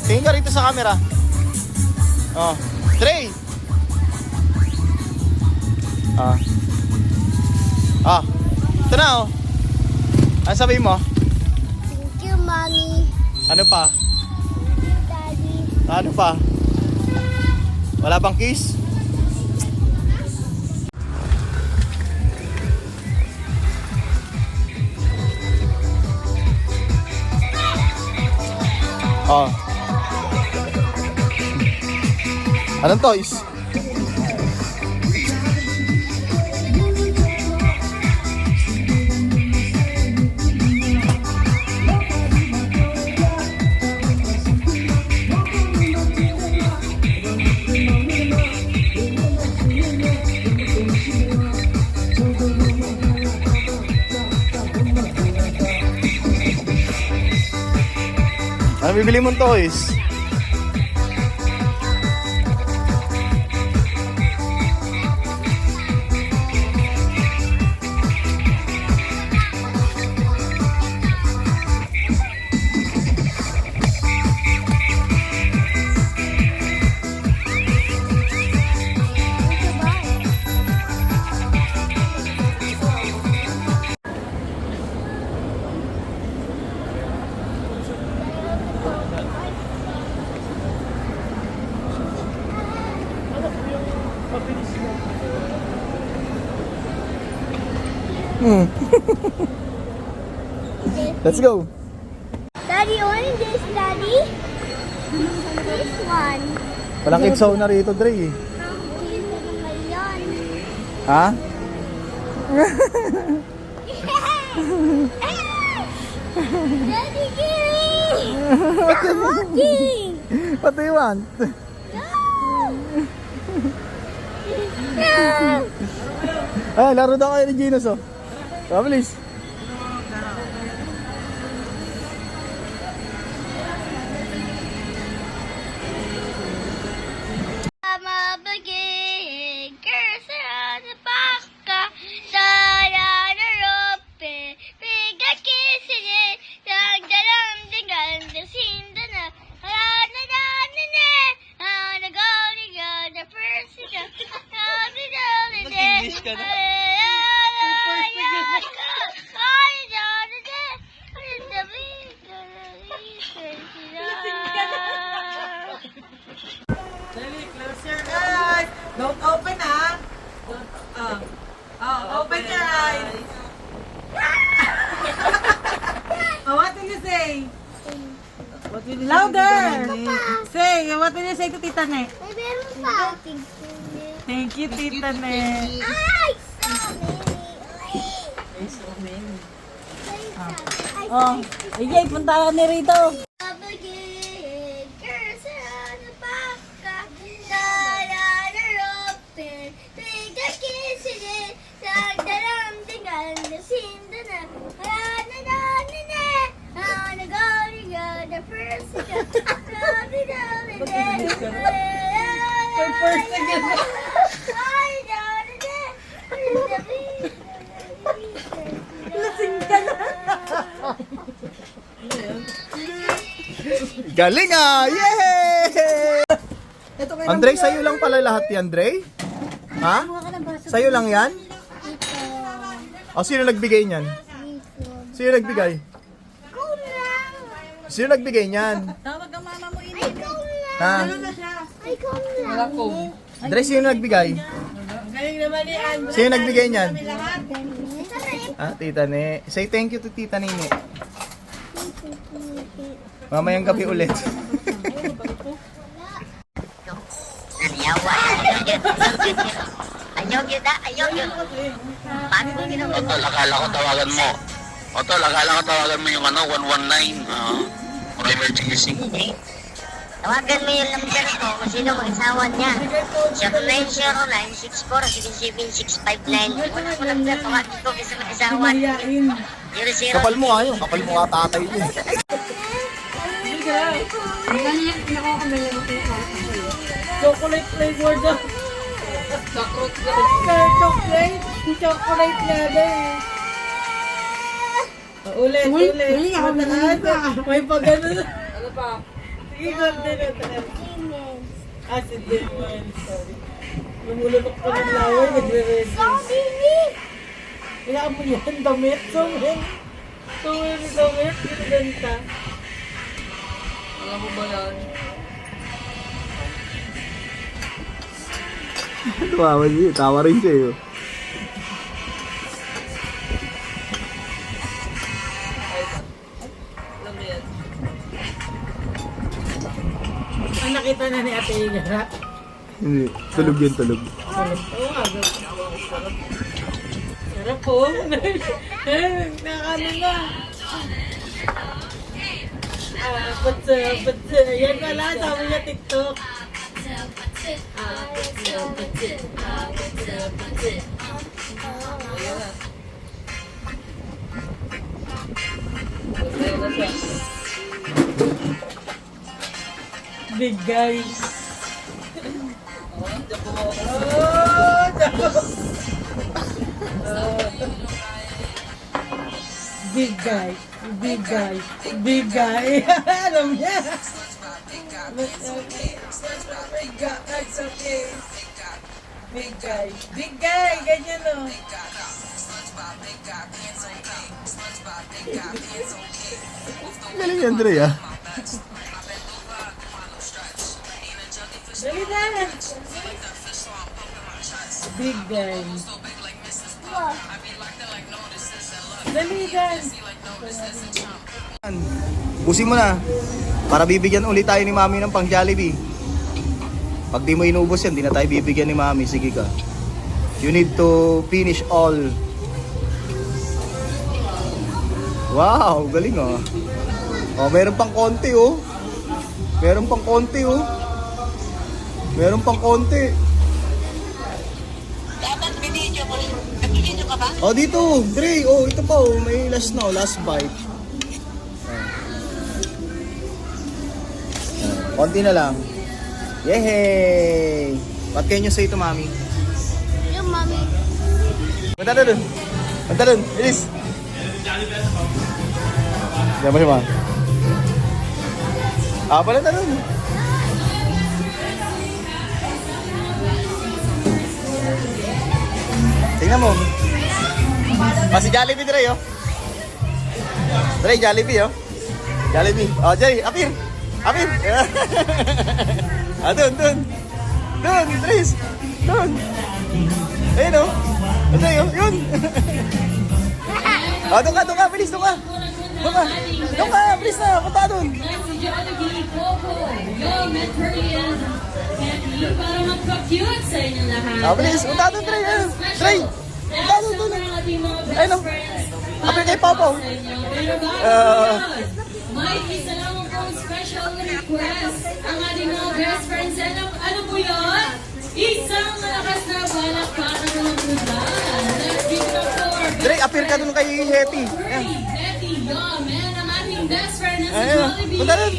Tingin ka rito sa camera. Oh. Dre! Ah. Ah. Ito na oh. Ano sabihin mo? Thank you, Mommy. Ano pa? Thank you, Daddy. Ano pa? Wala bang kiss? Oh. Anong toys? Ano bibili mong toys? Let's go. Daddy, what is this, Daddy? This one. Walang kids zone na rito, Dre. Dito naman yun. Ha? Daddy, Gary! Stop walking! What do you want? Ay, laro daw kayo ni Ginos, oh. Please. I'm a big girl on the baka, on the rope, big a kiss in it, dang the scene, the first English ka na? Dali, close your eyes. Don't open, ah. Open your eyes. Oh, what will you say? What will you Louder. say? What will you say to Tita Ne? May meron pa. Thank you, Tita Ne. Ay, so many. Oh, Ijay, punta ka ni rito. Lasing ka na. Galing ah! Yay! Andre, sa'yo lang pala lahat yan, Andre? Ha? Sa'yo lang yan? O, sino nagbigay niyan? Sino nagbigay? Sino nagbigay niyan? Tawag ang mama mo ini. Ha? Andre, sino nagbigay? Galing naman ni Andrew. Sino nagbigay niyan? Lahat. Ah, Tita Ne. Say thank you to Tita Nene. Mamayang gabi ulit. Otol, akala ko tawagan mo. Otol, akala ko tawagan mo yung 119. For emergency. Tawagan mo yung number ko kung sino mag-asawa niya. 0909647769. Wala ko lang na tawagan ko kasi mag-asawa niya. 00. Kapal mo nga yun. Kapal mo nga tatay niya. Chocolate flavor daw. Chocolate. Chocolate na daw. Ulit. Mataas. May pagano. Ano pa? Eagle din ito. Ah, si Demon. Sorry. Lumulunok ko ng laway, nagre-ready. Kaya mo yan, damit. Damit, ginaganta. Alam mo ba yan? Tumawa siya. Tawa rin siya eh. Alam mo yan. Ang nakita na ni Ate Igara. Hindi. Tulog yun, tulog. Sarap. Oo nga, sarap. Sarap po. Nakano na. But, yan pala, sabi niya TikTok. Ayan na. Big guy. Oh, Jabo. Big guy. Big guy. Big guy. Alam niya. It's okay. It's okay. Big guy. Big guy. Ganyan o. Galing ni Andre ah. Dali na. Big guy. Dali guys. Busin mo na. Para bibigyan ulit tayo ni Mami ng pang Jollibee. Pag di mo inubos yan, di na tayo bibigyan ni Mami. Sige ka. You need to finish all. Wow, galing oh. Oh, meron pang konti oh. Meron pang konti oh. Meron pang konti. Dapat binidyo ko rin. Nag-video ka ba? Oh, dito. Dre, oh, ito pa oh. May last na oh, last bite. Konti na lang. Yehey! What can you say to Mami? Yung mami. Punta na dun. Punta dun. Bilis. Diyan mo siya ma. Pala na dun. Tingnan mo. Si Jollibee Dre oh. Dre, Jollibee oh. Jollibee. Oh, Jay, apir. Apir. Dun. Dun, Dres. Dun. Ayun oh. Ito yun, yun. Doon ka, bilis, doon ka. Doon ka, bilis na, punta dun. Si Jollibee, Coco, Young, Meturian, Candy, para magpa-cute sa inyo lahat. Bilis, punta dun, Trey. Trey, punta dun, dun. Ayun oh. Apir kay Papa. Pero bago may isa lang pong special request ang ating mga best friends. Ano po yun? Isang malakas na balakpakan ng lugar. Let's give it up for Dre, apir ka dun kay Hetty. Betty Yum and ang ating best friend na si Ayun, Jollibee. punta dun.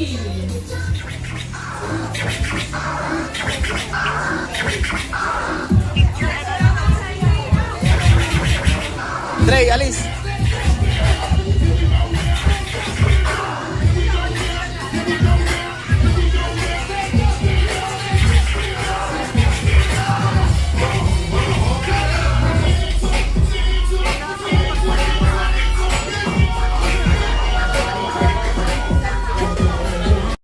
Dre, alis.